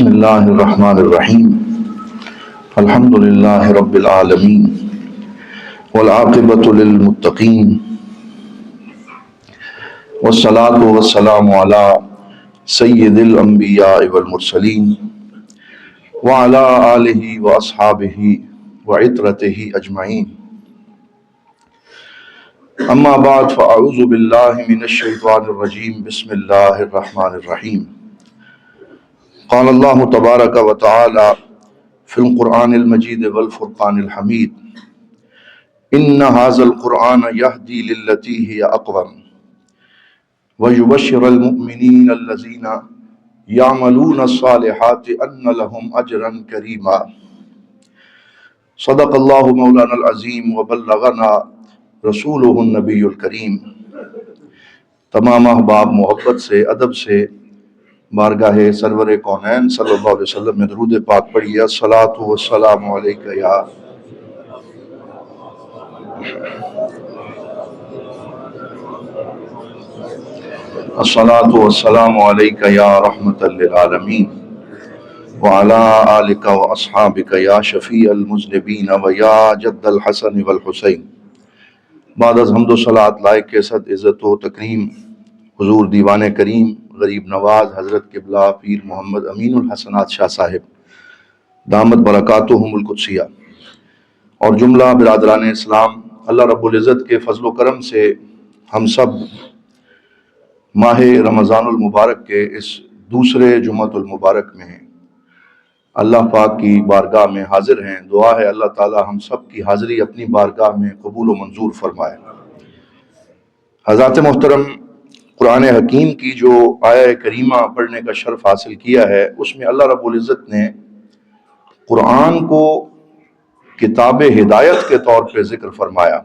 بسم اللہ الرحمن الرحیم الحمد للہ رب العالمین والعاقبۃ للمتقین والصلاة والسلام علی سید الانبیاء والمرسلین وعلی آلہ واصحابہ وعطرتہ اجمعین اما بعد فاعوذ باللہ من الشیطان الرجیم بسم اللہ الرحمن الرحیم قال اللہ تبارک و تعالی فی القرآن المجید والفرقان الحمید ان ھذا القرآن یہدی للتی ہی اقوم ویبشر المؤمنین الذین یعملون الصالحات ان لهم اجرا کریما صدق اللہ مولانا العظیم وبلغنا رسولہ النبی الکریم۔ تمام احباب محبت سے ادب سے بارگاہ سرور کونین صلی اللہ علیہ وسلم میں درود پاک پڑھیے۔ الصلاۃ والسلام علیک یا الصلاۃ والسلام علیک یا رحمۃ للعالمین وعلی آلک واصحابک یا شفیع المذنبین ویا جد الحسن والحسین۔ بعد از حمد و صلوات لائق کے صد عزت و تکریم حضور دیوان کریم غریب نواز حضرت قبلہ پیر محمد امین الحسنات شاہ صاحب دامت برکاتہم القدسیہ اور جملہ برادران اسلام، اللہ رب العزت کے فضل و کرم سے ہم سب ماہ رمضان المبارک کے اس دوسرے جمعۃ المبارک میں اللہ پاک کی بارگاہ میں حاضر ہیں۔ دعا ہے اللہ تعالی ہم سب کی حاضری اپنی بارگاہ میں قبول و منظور فرمائے۔ حضرات محترم، قرآن حکیم کی جو آیہ کریمہ پڑھنے کا شرف حاصل کیا ہے، اس میں اللہ رب العزت نے قرآن کو کتاب ہدایت کے طور پہ ذکر فرمایا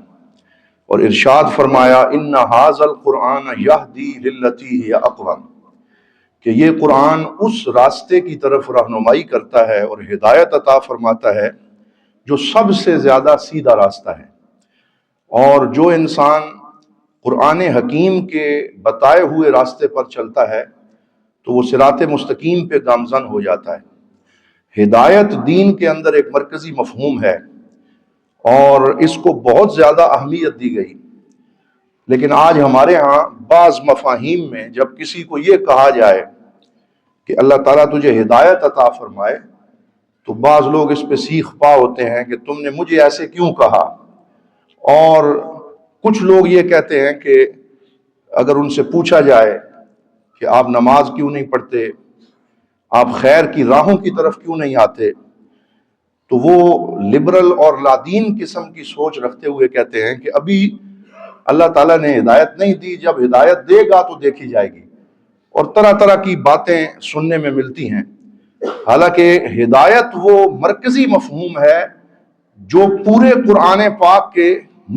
اور ارشاد فرمایا ان ھذا القرآن یہدی للتی ہی اقوم، کہ یہ قرآن اس راستے کی طرف رہنمائی کرتا ہے اور ہدایت عطا فرماتا ہے جو سب سے زیادہ سیدھا راستہ ہے، اور جو انسان قرآن حکیم کے بتائے ہوئے راستے پر چلتا ہے تو وہ صراط مستقیم پہ گامزن ہو جاتا ہے۔ ہدایت دین کے اندر ایک مرکزی مفہوم ہے اور اس کو بہت زیادہ اہمیت دی گئی، لیکن آج ہمارے ہاں بعض مفاہیم میں جب کسی کو یہ کہا جائے کہ اللہ تعالیٰ تجھے ہدایت عطا فرمائے تو بعض لوگ اس پہ سیخ پا ہوتے ہیں کہ تم نے مجھے ایسے کیوں کہا، اور کچھ لوگ یہ کہتے ہیں کہ اگر ان سے پوچھا جائے کہ آپ نماز کیوں نہیں پڑھتے، آپ خیر کی راہوں کی طرف کیوں نہیں آتے، تو وہ لبرل اور لادین قسم کی سوچ رکھتے ہوئے کہتے ہیں کہ ابھی اللہ تعالیٰ نے ہدایت نہیں دی، جب ہدایت دے گا تو دیکھی جائے گی، اور طرح طرح کی باتیں سننے میں ملتی ہیں۔ حالانکہ ہدایت وہ مرکزی مفہوم ہے جو پورے قرآن پاک کے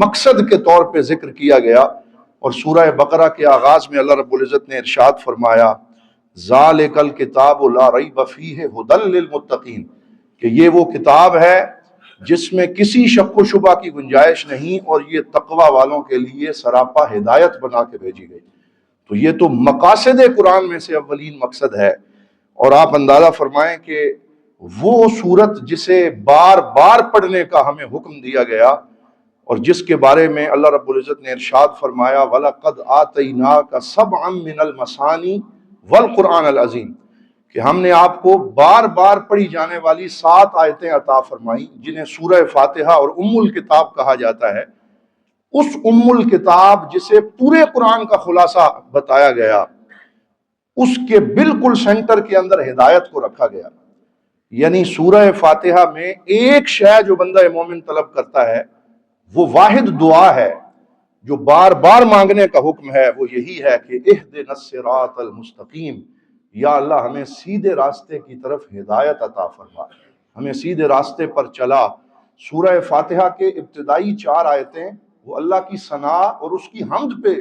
مقصد کے طور پہ ذکر کیا گیا، اور سورہ بقرہ کے آغاز میں اللہ رب العزت نے ارشاد فرمایا ذالک الکتاب لا ریب فیہ ھدی للمتقین، کہ یہ وہ کتاب ہے جس میں کسی شک و شبہ کی گنجائش نہیں، اور یہ تقوی والوں کے لیے سراپا ہدایت بنا کے بھیجی گئی۔ تو یہ تو مقاصد قرآن میں سے اولین مقصد ہے، اور آپ اندازہ فرمائیں کہ وہ سورت جسے بار بار پڑھنے کا ہمیں حکم دیا گیا اور جس کے بارے میں اللہ رب العزت نے ارشاد فرمایا وَلَقَدْ آتَيْنَاكَ سَبْعًا مِّنَ الْمَثَانِي وَالْقُرْآنَ الْعَظِيمِ، کہ ہم نے آپ کو بار بار پڑھی جانے والی 7 آیتیں عطا فرمائیں جنہیں سورہ فاتحہ اور ام الکتاب کہا جاتا ہے۔ اس ام الکتاب جسے پورے قرآن کا خلاصہ بتایا گیا، اس کے بالکل سینٹر کے اندر ہدایت کو رکھا گیا، یعنی سورہ فاتحہ میں ایک شے جو بندہ مومن طلب کرتا ہے وہ واحد دعا ہے جو بار بار مانگنے کا حکم ہے، وہ یہی ہے کہ اہدنا الصراط المستقیم، یا اللہ ہمیں سیدھے راستے کی طرف ہدایت عطا فرما، ہمیں سیدھے راستے پر چلا۔ سورہ فاتحہ کے ابتدائی 4 آیتیں وہ اللہ کی ثناء اور اس کی حمد پہ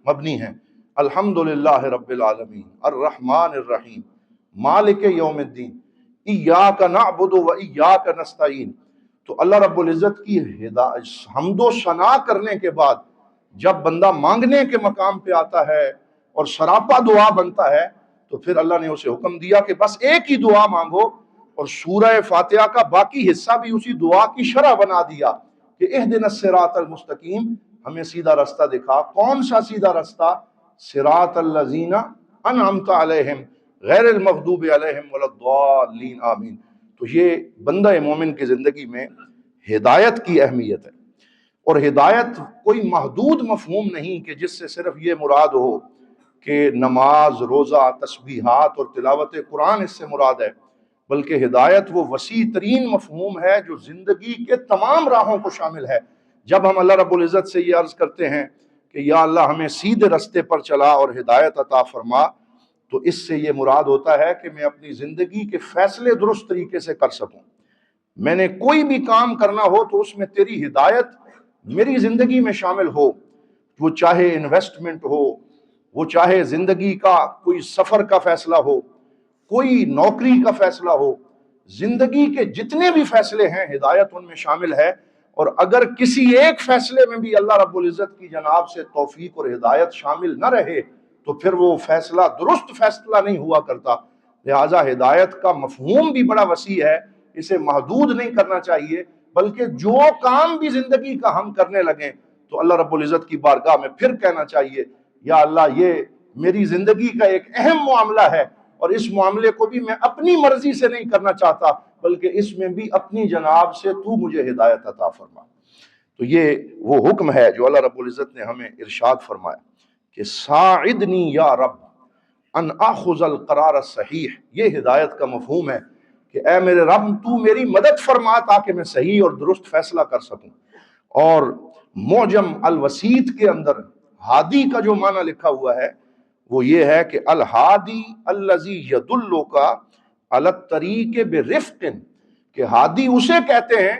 مبنی ہیں۔ الحمدللہ رب العالمین الرحمن الرحیم مالک یوم الدین ایاک نعبد و ایاک نستعین۔ تو اللہ رب العزت کی حمد و ثنا کرنے کے بعد جب بندہ مانگنے کے مقام پہ آتا ہے اور سراپا دعا بنتا ہے تو پھر اللہ نے اسے حکم دیا کہ بس ایک ہی دعا مانگو، اور سورہ فاتحہ کا باقی حصہ بھی اسی دعا کی شرح بنا دیا کہ اہدنا الصراط المستقیم، ہمیں سیدھا رستہ دکھا۔ کون سا سیدھا رستہ؟ صراط الذین انعمت علیہم غیر المغضوب علیہم ولا الضالین آمین۔ تو یہ بندہ مومن کی زندگی میں ہدایت کی اہمیت ہے، اور ہدایت کوئی محدود مفہوم نہیں کہ جس سے صرف یہ مراد ہو کہ نماز، روزہ، تسبیحات اور تلاوت قرآن اس سے مراد ہے، بلکہ ہدایت وہ وسیع ترین مفہوم ہے جو زندگی کے تمام راہوں کو شامل ہے۔ جب ہم اللہ رب العزت سے یہ عرض کرتے ہیں کہ یا اللہ ہمیں سیدھے رستے پر چلا اور ہدایت عطا فرما، تو اس سے یہ مراد ہوتا ہے کہ میں اپنی زندگی کے فیصلے درست طریقے سے کر سکوں۔ میں نے کوئی بھی کام کرنا ہو تو اس میں تیری ہدایت میری زندگی میں شامل ہو، وہ چاہے انویسٹمنٹ ہو، وہ چاہے زندگی کا کوئی سفر کا فیصلہ ہو، کوئی نوکری کا فیصلہ ہو، زندگی کے جتنے بھی فیصلے ہیں ہدایت ان میں شامل ہے۔ اور اگر کسی ایک فیصلے میں بھی اللہ رب العزت کی جناب سے توفیق اور ہدایت شامل نہ رہے تو پھر وہ فیصلہ درست فیصلہ نہیں ہوا کرتا۔ لہٰذا ہدایت کا مفہوم بھی بڑا وسیع ہے، اسے محدود نہیں کرنا چاہیے، بلکہ جو کام بھی زندگی کا ہم کرنے لگیں تو اللہ رب العزت کی بارگاہ میں پھر کہنا چاہیے یا اللہ یہ میری زندگی کا ایک اہم معاملہ ہے، اور اس معاملے کو بھی میں اپنی مرضی سے نہیں کرنا چاہتا، بلکہ اس میں بھی اپنی جناب سے تو مجھے ہدایت عطا فرما۔ تو یہ وہ حکم ہے جو اللہ رب العزت نے ہمیں ارشاد فرمایا کہ ساعدنی یا رب ان اخذ القرار الصحیح۔ یہ ہدایت کا مفہوم ہے کہ اے میرے رب تو میری مدد فرما تاکہ میں صحیح اور درست فیصلہ کر سکوں۔ اور معجم الوسیط کے اندر ہادی کا جو معنی لکھا ہوا ہے وہ یہ ہے کہ الہادی الذی یدلک علی الطریق برفق، کہ ہادی اسے کہتے ہیں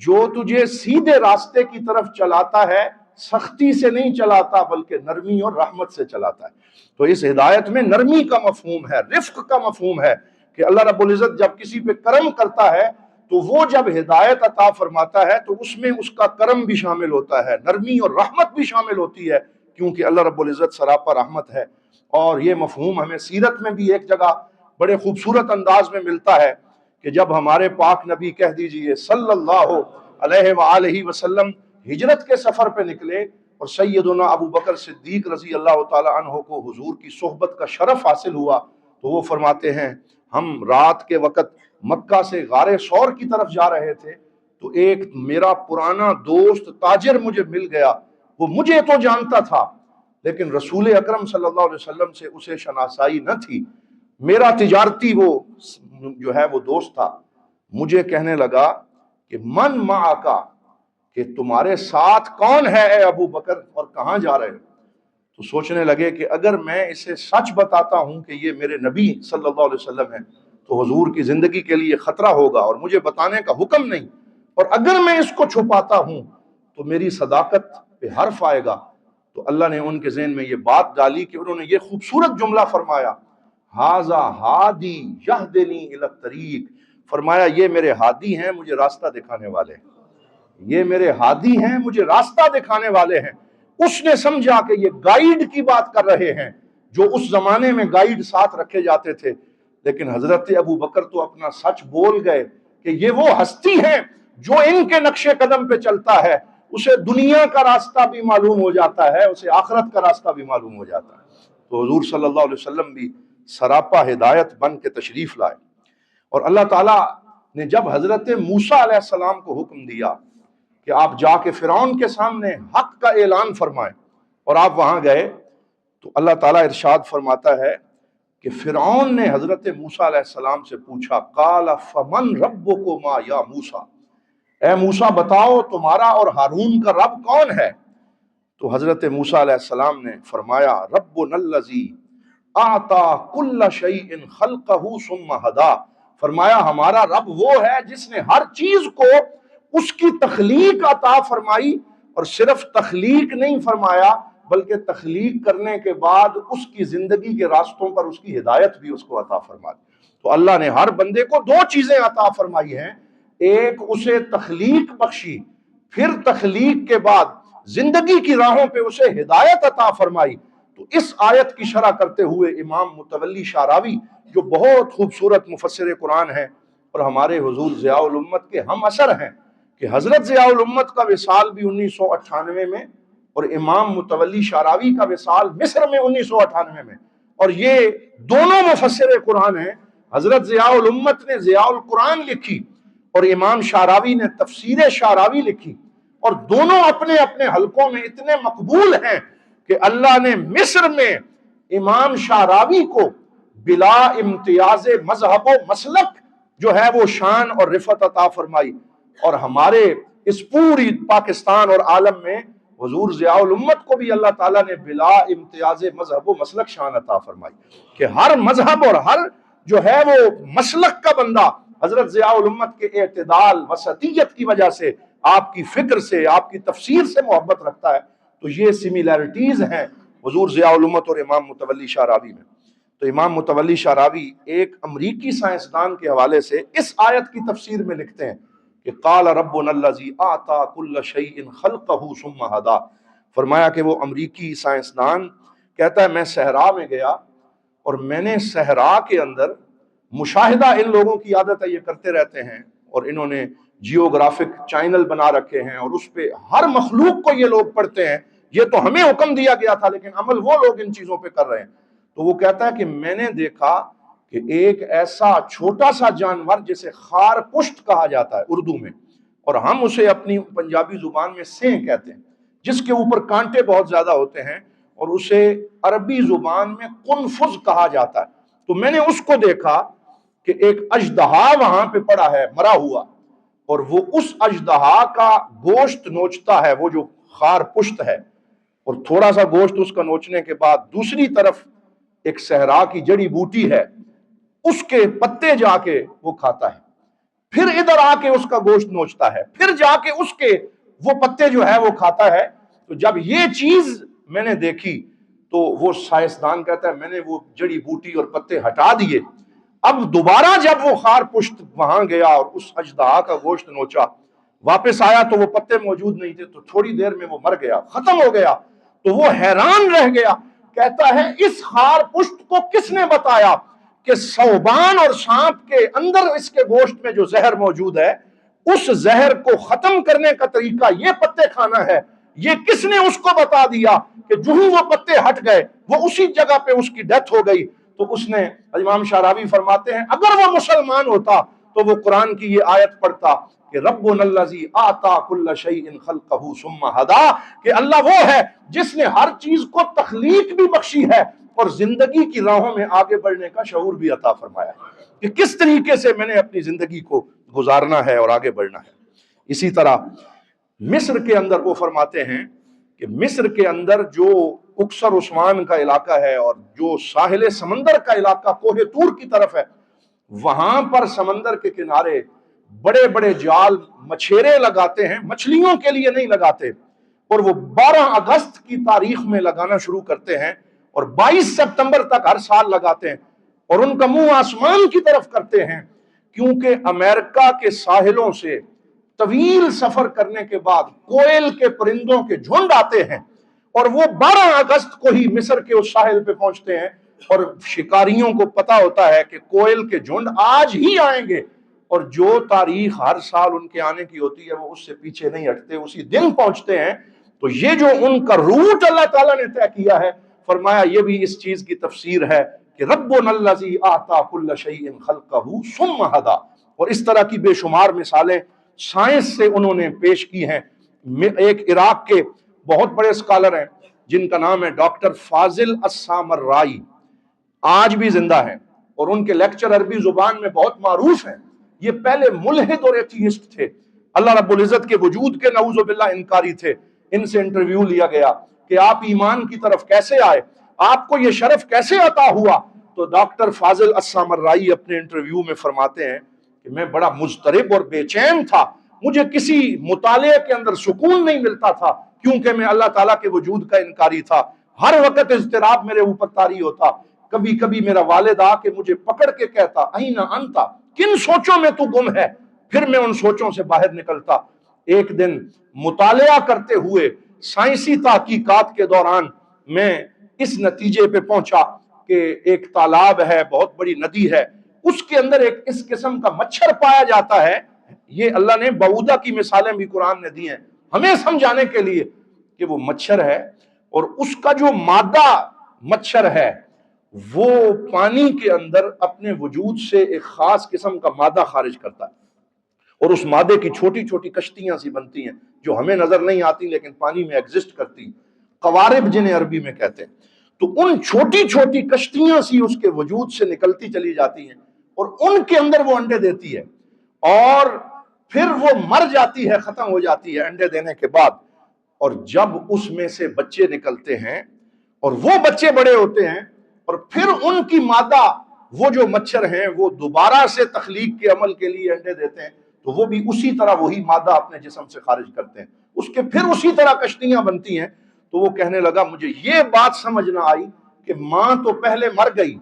جو تجھے سیدھے راستے کی طرف چلاتا ہے، سختی سے نہیں چلاتا بلکہ نرمی اور رحمت سے چلاتا ہے۔ تو اس ہدایت میں نرمی کا مفہوم ہے، رفق کا مفہوم ہے کہ اللہ رب العزت جب کسی پہ کرم کرتا ہے تو وہ جب ہدایت عطا فرماتا ہے تو اس میں اس کا کرم بھی شامل ہوتا ہے، نرمی اور رحمت بھی شامل ہوتی ہے، کیونکہ اللہ رب العزت سراپا رحمت ہے۔ اور یہ مفہوم ہمیں سیرت میں بھی ایک جگہ بڑے خوبصورت انداز میں ملتا ہے کہ جب ہمارے پاک نبی کہہ دیجئے صلی اللہ علیہ وآلہ وسلم ہجرت کے سفر پہ نکلے اور سیدنا ابو بکر صدیق رضی اللہ تعالی عنہ کو حضور کی صحبت کا شرف حاصل ہوا، تو وہ فرماتے ہیں ہم رات کے وقت مکہ سے غار ثور کی طرف جا رہے تھے، تو ایک میرا پرانا دوست تاجر مجھے مل گیا، وہ مجھے تو جانتا تھا لیکن رسول اکرم صلی اللہ علیہ وسلم سے اسے شناسائی نہ تھی۔ میرا تجارتی وہ جو ہے وہ دوست تھا، مجھے کہنے لگا کہ من معک، کہ تمہارے ساتھ کون ہے اے ابو بکر اور کہاں جا رہے ہو؟ تو سوچنے لگے کہ اگر میں اسے سچ بتاتا ہوں کہ یہ میرے نبی صلی اللہ علیہ وسلم ہے تو حضور کی زندگی کے لیے خطرہ ہوگا اور مجھے بتانے کا حکم نہیں، اور اگر میں اس کو چھپاتا ہوں تو میری صداقت پہ حرف آئے گا۔ تو اللہ نے ان کے ذہن میں یہ بات ڈالی کہ انہوں نے یہ خوبصورت جملہ فرمایا ھذا ھادی یہدنی الی الطریق، فرمایا یہ میرے ہادی ہیں، مجھے راستہ دکھانے والے ہیں، یہ میرے ہادی ہیں، مجھے راستہ دکھانے والے ہیں۔ اس نے سمجھا کہ یہ گائیڈ کی بات کر رہے ہیں جو اس زمانے میں گائیڈ ساتھ رکھے جاتے تھے، لیکن حضرت ابو بکر تو اپنا سچ بول گئے کہ یہ وہ ہستی ہیں جو ان کے نقش قدم پہ چلتا ہے، اسے دنیا کا راستہ بھی معلوم ہو جاتا ہے، اسے آخرت کا راستہ بھی معلوم ہو جاتا ہے۔ تو حضور صلی اللہ علیہ وسلم بھی سراپا ہدایت بن کے تشریف لائے، اور اللہ تعالیٰ نے جب حضرت موسیٰ علیہ السلام کو حکم دیا کہ آپ جا کے فرعون کے سامنے حق کا اعلان فرمائیں، اور آپ وہاں گئے، تو اللہ تعالیٰ ارشاد فرماتا ہے کہ فرعون نے حضرت موسیٰ علیہ السلام سے پوچھا قال فمن ربکما یا موسیٰ، اے موسیٰ بتاؤ تمہارا اور ہارون کا رب کون ہے؟ تو حضرت موسیٰ علیہ السلام نے فرمایا ربنا الذی اعطی کل شیء خلقہ ثم ہدی، فرمایا ہمارا رب وہ ہے جس نے ہر چیز کو اس کی تخلیق عطا فرمائی، اور صرف تخلیق نہیں فرمایا بلکہ تخلیق کرنے کے بعد اس کی زندگی کے راستوں پر اس کی ہدایت بھی اس کو عطا فرما دی۔ تو اللہ نے ہر بندے کو دو چیزیں عطا فرمائی ہیں، ایک اسے تخلیق بخشی، پھر تخلیق کے بعد زندگی کی راہوں پہ اسے ہدایت عطا فرمائی تو اس آیت کی شرح کرتے ہوئے امام متولی شعراوی جو بہت خوبصورت مفسر قرآن ہیں اور ہمارے حضور ضیاء الامت کے ہم اثر ہیں، کہ حضرت ضیاء الامت کا وصال بھی 1998 میں اور امام متولی شعراوی کا وصال مصر میں 1998 میں، اور یہ دونوں مفسر قرآن ہیں۔ حضرت ضیاء الامت نے ضیاء القرآن لکھی اور امام شعراوی نے تفسیر شعراوی لکھی، اور دونوں اپنے اپنے حلقوں میں اتنے مقبول ہیں کہ اللہ نے مصر میں امام شعراوی کو بلا امتیاز مذہب و مسلک جو ہے وہ شان اور رفعت عطا فرمائی، اور ہمارے اس پوری پاکستان اور عالم میں حضور ضیاء الامت کو بھی اللہ تعالیٰ نے بلا امتیاز مذہب و مسلک شان عطا فرمائی، کہ ہر مذہب اور ہر جو ہے وہ مسلک کا بندہ حضرت ضیاء الامت کے اعتدال وسطیت کی وجہ سے، آپ کی فکر سے، آپ کی تفسیر سے محبت رکھتا ہے۔ تو یہ سملیرٹیز ہیں حضور ضیاء الامت اور امام متولی شعراوی میں۔ تو امام متولی شعراوی ایک امریکی سائنسدان کے حوالے سے اس آیت کی تفسیر میں لکھتے ہیں کہ قال ربنا الذی اعطى كل شیء خلقه ثم هدى، فرمایا کہ وہ امریکی سائنسدان کہتا ہے میں صحرا میں گیا اور میں نے صحرا کے اندر مشاہدہ، ان لوگوں کی عادت ہے یہ کرتے رہتے ہیں، اور انہوں نے جیوگرافک چینل بنا رکھے ہیں اور اس پہ ہر مخلوق کو یہ لوگ پڑھتے ہیں، یہ تو ہمیں حکم دیا گیا تھا لیکن عمل وہ لوگ ان چیزوں پہ کر رہے ہیں۔ تو وہ کہتا ہے کہ میں نے دیکھا کہ ایک ایسا چھوٹا سا جانور جسے خار پشت کہا جاتا ہے اردو میں، اور ہم اسے اپنی پنجابی زبان میں سینگ کہتے ہیں، جس کے اوپر کانٹے بہت زیادہ ہوتے ہیں، اور اسے عربی زبان میں قنفذ کہا جاتا ہے۔ تو میں نے اس کو دیکھا کہ ایک اژدہا وہاں پہ پڑا ہے مرا ہوا، اور وہ اس اژدہا کا گوشت نوچتا ہے، وہ جو خار پشت ہے، اور تھوڑا سا گوشت اس کا نوچنے کے بعد دوسری طرف ایک صحرا کی جڑی بوٹی ہے، اس کے پتے جا کے وہ کھاتا ہے، پھر ادھر آ کے اس کا گوشت نوچتا ہے، پھر جا کے اس کے وہ پتے جو ہے وہ کھاتا ہے۔ تو جب یہ چیز میں نے دیکھی تو وہ سائنسدان کہتا ہے میں نے وہ جڑی بوٹی اور پتے ہٹا دیے، اب دوبارہ جب وہ خار پشت وہاں گیا اور اس اژدہا کا گوشت نوچا، واپس آیا تو وہ پتے موجود نہیں تھے، تو تھوڑی دیر میں وہ مر گیا، ختم ہو گیا۔ تو وہ حیران رہ گیا، کہتا ہے اس خار پشت کو کس نے بتایا کہ ثعبان اور سانپ کے اندر اس کے گوشت میں جو زہر موجود ہے، اس زہر کو ختم کرنے کا طریقہ یہ پتے کھانا ہے؟ یہ کس نے اس کو بتا دیا کہ جو ہی وہ پتے ہٹ گئے وہ اسی جگہ پہ اس کی ڈیتھ ہو گئی؟ تو اس نے، امام شعراوی فرماتے ہیں اگر وہ مسلمان ہوتا تو وہ قرآن کی یہ آیت پڑھتا کہ ربنا الذی اعطى كل شیء خلقه ثم هدى، کہ اللہ وہ ہے جس نے ہر چیز کو تخلیق بھی بخشی ہے اور زندگی کی راہوں میں آگے بڑھنے کا شعور بھی عطا فرمایا، کہ کس طریقے سے میں نے اپنی زندگی کو گزارنا ہے اور آگے بڑھنا ہے۔ اسی طرح مصر کے اندر وہ فرماتے ہیں کہ مصر کے اندر جو اکثر عثمان کا علاقہ ہے اور جو ساحل سمندر کا علاقہ کوہ طور کی طرف ہے، وہاں پر سمندر کے کنارے بڑے بڑے جال مچھیرے لگاتے ہیں، مچھلیوں کے لیے نہیں لگاتے، اور وہ 12 اگست کی تاریخ میں لگانا شروع کرتے ہیں اور 22 سپتمبر تک ہر سال لگاتے ہیں، اور ان کا منہ آسمان کی طرف کرتے ہیں، کیونکہ امریکہ کے ساحلوں سے طویل سفر کرنے کے بعد کوئل کے پرندوں کے جھنڈ آتے ہیں، اور وہ 12 اگست کو ہی مصر کے اس ساحل پہ پہنچتے ہیں، اور شکاریوں کو پتا ہوتا ہے کہ کوئل کے جھنڈ آج ہی آئیں گے، اور جو تاریخ ہر سال ان کے آنے کی ہوتی ہے وہ اس سے پیچھے نہیں ہٹتے، اسی دن پہنچتے ہیں۔ تو یہ جو ان کا روٹ اللہ تعالیٰ نے طے کیا ہے، فرمایا یہ بھی اس چیز کی تفسیر ہے کہ ربنا الذی اعطى كل شیء خلقه ثم هدى، اور اس طرح کی بے شمار مثالیں سائنس سے انہوں نے پیش کی ہیں۔ ایک عراق کے بہت بڑے اسکالر ہیں جن کا نام ہے ڈاکٹر فاضل السامرائی، آج بھی زندہ ہیں اور ان کے لیکچر عربی زبان میں بہت معروف ہیں۔ یہ پہلے ملحد اور ایتھیسٹ تھے، اللہ رب العزت کے وجود کے نعوذ باللہ انکاری تھے۔ ان سے انٹرویو لیا گیا کہ آپ ایمان کی طرف کیسے آئے، آپ کو یہ شرف کیسے عطا ہوا؟ تو ڈاکٹر فاضل السامرائی اپنے انٹرویو میں فرماتے ہیں کہ میں بڑا مضطرب اور بے چین تھا، مجھے کسی مطالعے کے اندر سکون نہیں ملتا تھا، کیونکہ میں اللہ تعالیٰ کے وجود کا انکاری تھا، ہر وقت اضطراب میرے اوپر طاری ہوتا، کبھی کبھی میرا والد آ کے مجھے پکڑ کے کہتا اینا انتا، کن سوچوں میں تو گم ہے، پھر میں ان سوچوں سے باہر نکلتا۔ ایک دن مطالعہ کرتے ہوئے سائنسی تحقیقات کے دوران میں اس نتیجے پہ پہنچا کہ ایک تالاب ہے، بہت بڑی ندی ہے، اس کے اندر ایک اس قسم کا مچھر پایا جاتا ہے. یہ اللہ نے بعودہ کی مثالیں بھی قرآن نے دی ہیں ہمیں سمجھانے کے لیے کہ وہ مچھر ہے، اور اس کا جو مادہ مچھر ہے وہ پانی کے اندر اپنے وجود سے ایک خاص قسم کا مادہ خارج کرتا ہے، اور اس مادے کی چھوٹی چھوٹی کشتیاں سی بنتی ہیں جو ہمیں نظر نہیں آتی لیکن پانی میں ایگزسٹ کرتی ہیں، قوارب جنہیں عربی میں کہتے ہیں. تو ان چھوٹی چھوٹی کشتیاں سی اس کے وجود سے نکلتی چلی جاتی ہیں، اور ان کے اندر وہ انڈے دیتی ہے، اور پھر وہ مر جاتی ہے، ختم ہو جاتی ہے انڈے دینے کے بعد. اور جب اس میں سے بچے نکلتے ہیں اور وہ بچے بڑے ہوتے ہیں، اور پھر ان کی مادہ، وہ جو مچھر ہیں وہ دوبارہ سے تخلیق کے عمل کے لیے انڈے دیتے ہیں، تو وہ بھی اسی طرح وہی مادہ اپنے جسم سے خارج کرتے ہیں، اس کے پھر اسی طرح کشتیاں بنتی ہیں. تو وہ کہنے لگا مجھے یہ بات سمجھ نہ آئی کہ ماں تو پہلے مر گئی،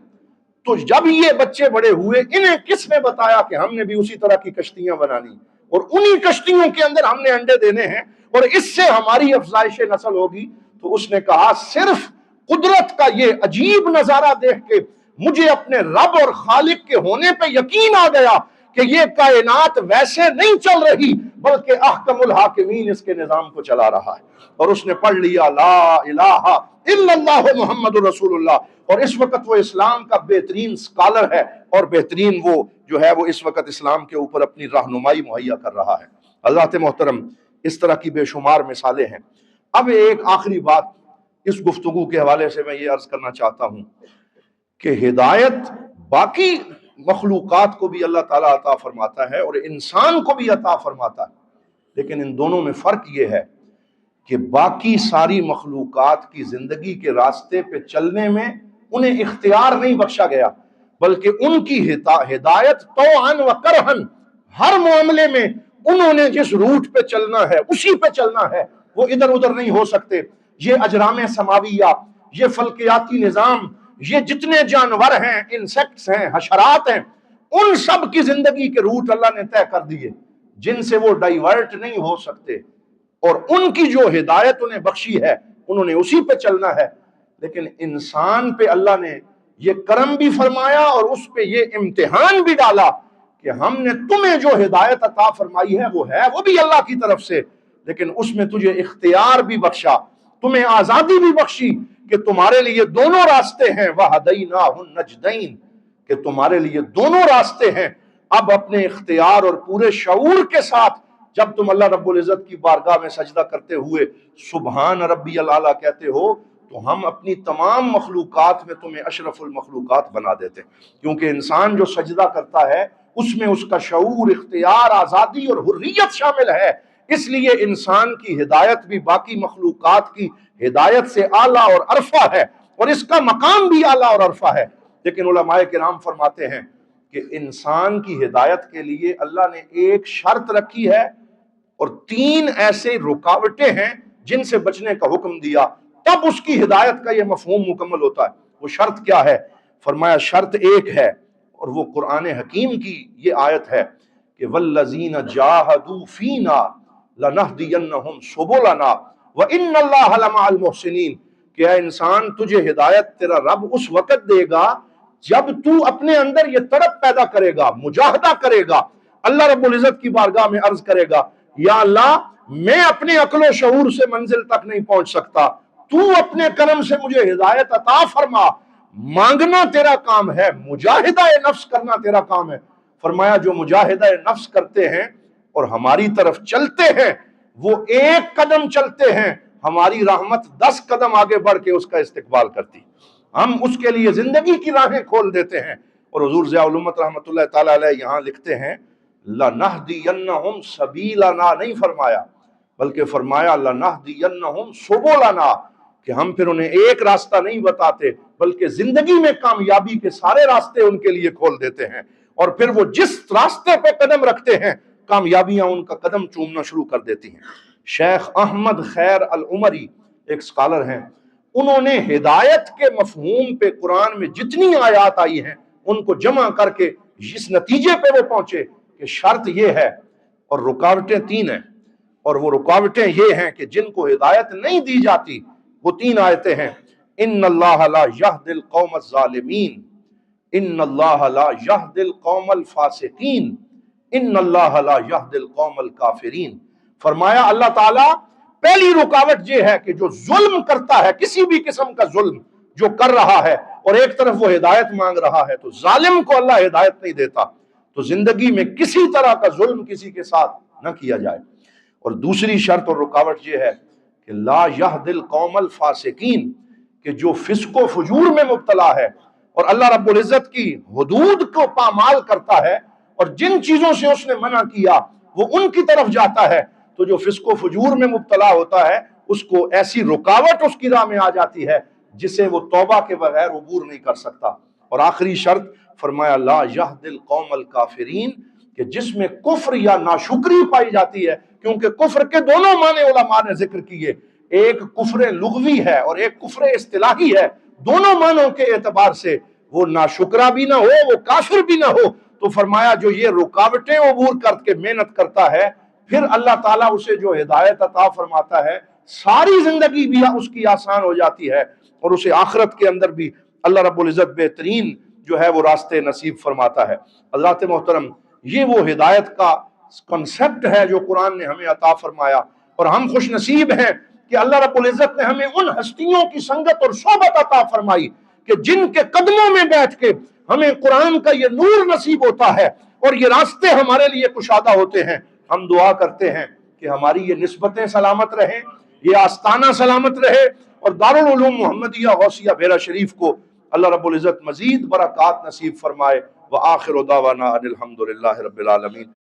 تو جب یہ بچے بڑے ہوئے انہیں کس نے بتایا کہ ہم نے بھی اسی طرح کی کشتیاں بنانی، اور انہی کشتیوں کے اندر ہم نے انڈے دینے ہیں اور اس سے ہماری افزائش نسل ہوگی. تو اس نے کہا صرف قدرت کا یہ عجیب نظارہ دیکھ کے مجھے اپنے رب اور خالق کے ہونے پہ یقین آ گیا کہ یہ کائنات ویسے نہیں چل رہی بلکہ احکم الحاکمین اس کے نظام کو چلا رہا ہے. اور اس نے پڑھ لیا لا الہ الا اللہ محمد رسول اللہ، اور اس وقت وہ اسلام کا بہترین سکالر ہے، اور بہترین وہ جو ہے وہ اس وقت اسلام کے اوپر اپنی رہنمائی مہیا کر رہا ہے. حضرات محترم، اس طرح کی بے شمار مثالیں ہیں. اب ایک آخری بات اس گفتگو کے حوالے سے میں یہ عرض کرنا چاہتا ہوں کہ ہدایت باقی مخلوقات کو بھی اللہ تعالیٰ عطا فرماتا ہے اور انسان کو بھی عطا فرماتا ہے، لیکن ان دونوں میں فرق یہ ہے کہ باقی ساری مخلوقات کی زندگی کے راستے پہ چلنے میں انہیں اختیار نہیں بخشا گیا، بلکہ ان کی ہدایت طوعاً و کرہاً، ہر معاملے میں انہوں نے جس روٹ پہ چلنا ہے اسی پہ چلنا ہے، وہ ادھر ادھر نہیں ہو سکتے. یہ اجرام سماویہ، یہ فلکیاتی نظام، یہ جتنے جانور ہیں، انسیکٹس ہیں، حشرات ہیں، ان سب کی زندگی کے روٹ اللہ نے طے کر دیے جن سے وہ ڈائیورٹ نہیں ہو سکتے، اور ان کی جو ہدایت انہیں بخشی ہے انہوں نے اسی پہ چلنا ہے. لیکن انسان پہ اللہ نے یہ کرم بھی فرمایا اور اس پہ یہ امتحان بھی ڈالا کہ ہم نے تمہیں جو ہدایت عطا فرمائی ہے وہ بھی اللہ کی طرف سے، لیکن اس میں تجھے اختیار بھی بخشا، تمہیں آزادی بھی بخشی کہ تمہارے لیے دونوں راستے ہیں، وَهَدَيْنَاهُ النَّجْدَيْنِ، کہ تمہارے لیے دونوں راستے ہیں. اب اپنے اختیار اور پورے شعور کے ساتھ جب تم اللہ رب العزت کی بارگاہ میں سجدہ کرتے ہوئے سبحان ربی الاعلیٰ کہتے ہو، تو ہم اپنی تمام مخلوقات میں تمہیں اشرف المخلوقات بنا دیتے ہیں، کیونکہ انسان جو سجدہ کرتا ہے اس میں اس کا شعور، اختیار، آزادی اور حریت شامل ہے. اس لیے انسان کی ہدایت بھی باقی مخلوقات کی ہدایت سے اعلیٰ اور عرفہ ہے، اور اس کا مقام بھی اعلیٰ اور عرفہ ہے. لیکن علماء کرام فرماتے ہیں کہ انسان کی ہدایت کے لیے اللہ نے ایک شرط رکھی ہے اور 3 ایسے رکاوٹیں ہیں جن سے بچنے کا حکم دیا، تب اس کی ہدایت کا یہ مفہوم مکمل ہوتا ہے. وہ شرط کیا ہے؟ فرمایا شرط ایک ہے، اور وہ قرآن حکیم کی یہ آیت ہے کہ وَالَّذِينَ جَاهَدُوا فِينَا لَنَهْدِيَنَّهُمْ سُبُلَنَا وَإِنَّ اللَّهَ لَمَعَ الْمُحْسِنِينَ، کہ اے انسان تجھے ہدایت تیرا رب اس وقت دے گا جب تو اپنے اندر یہ تڑپ پیدا کرے گا، مجاہدہ کرے گا، اللہ رب العزت کی بارگاہ میں عرض کرے گا یا اللہ میں اپنے عقل و شعور سے منزل تک نہیں پہنچ سکتا، تو اپنے کرم سے مجھے ہدایت عطا فرما. مانگنا تیرا کام ہے، مجاہدہ نفس کرنا تیرا کام ہے. فرمایا جو مجاہدہ نفس کرتے ہیں اور ہماری طرف چلتے ہیں وہ 1 قدم چلتے ہیں، ہماری رحمت 10 قدم آگے بڑھ کے اس کا استقبال کرتی، ہم اس کے لیے زندگی کی راہیں کھول دیتے ہیں. اور حضور ضیاء الامت رحمۃ اللہ تعالی علیہ یہاں لکھتے ہیں لَنَهْدِيَنَّهُمْ سَبِيلَنَا، نہیں فرمایا بلکہ فرمایا لَنَهْدِيَنَّهُمْ سُبُلَنَا، کہ ہم پھر انہیں ایک راستہ نہیں بتاتے بلکہ زندگی میں کامیابی کے سارے راستے ان کے لیے کھول دیتے ہیں، اور پھر وہ جس راستے پہ قدم رکھتے ہیں کامیابیاں ان کا قدم چومنا شروع کر دیتی ہیں. شیخ احمد خیر العمری ایک سکالر ہیں، انہوں نے ہدایت کے مفہوم پہ قرآن میں جتنی آیات آئی ہیں ان کو جمع کر کے اس نتیجے پہ وہ پہنچے کہ شرط یہ ہے اور رکاوٹیں 3 ہیں، اور وہ رکاوٹیں یہ ہیں کہ جن کو ہدایت نہیں دی جاتی وہ 3 آیتیں ہیں. ان اللہ لا یہدی القوم الظالمین، ان اللہ لا یہدی القوم الفاسقین، ان اللہ لا یہدی القوم الکافرین۔ فرمایا اللہ تعالیٰ پہلی رکاوٹ یہ ہے کہ جو ظلم کرتا ہے، کسی بھی قسم کا ظلم جو کر رہا ہے اور ایک طرف وہ ہدایت مانگ رہا ہے، تو ظالم کو اللہ ہدایت نہیں دیتا۔ تو زندگی میں کسی طرح کا ظلم کسی کے ساتھ نہ کیا جائے۔ اور دوسری شرط اور رکاوٹ یہ ہے کہ لا یہدی القوم الفاسقین، کہ جو فسق و فجور میں مبتلا ہے اور اللہ رب العزت کی حدود کو پامال کرتا ہے اور جن چیزوں سے اس نے منع کیا وہ ان کی طرف جاتا ہے، تو جو فسق و فجور میں مبتلا ہوتا ہے اس کو ایسی رکاوٹ اس کی راہ میں آ جاتی ہے جسے وہ توبہ کے بغیر عبور نہیں کر سکتا۔ اور آخری شرط فرمایا لا یہدی القوم الکافرین، کہ جس میں کفر یا ناشکری پائی جاتی ہے، کیونکہ کفر کے دونوں معنی علماء نے ذکر کیے، ایک کفر لغوی ہے اور ایک کفر اصطلاحی ہے، دونوں معنوں کے اعتبار سے وہ ناشکرا بھی نہ ہو، وہ کافر بھی نہ ہو۔ تو فرمایا جو یہ رکاوٹیں عبور کر کے محنت کرتا ہے، پھر اللہ تعالیٰ اسے جو ہدایت عطا فرماتا ہے، ساری زندگی بھی اس کی آسان ہو جاتی ہے اور اسے آخرت کے اندر بھی اللہ رب العزت بہترین جو ہے وہ راستے نصیب فرماتا ہے۔ حضرات محترم، یہ وہ ہدایت کا کنسپٹ ہے جو قرآن نے ہمیں عطا فرمایا، اور ہم خوش نصیب ہیں کہ اللہ رب العزت نے ہمیں ان ہستیوں کی سنگت اور صحبت عطا فرمائی کہ جن کے قدموں میں بیٹھ کے ہمیں قرآن کا یہ نور نصیب ہوتا ہے اور یہ راستے ہمارے لیے کشادہ ہوتے ہیں۔ ہم دعا کرتے ہیں کہ ہماری یہ نسبتیں سلامت رہیں، یہ آستانہ سلامت رہے، اور دارالعلوم محمدیہ غوثیہ بھیرا شریف کو اللہ رب العزت مزید برکات نصیب فرمائے۔ وآخر دعوانا ان الحمد للہ رب العالمین۔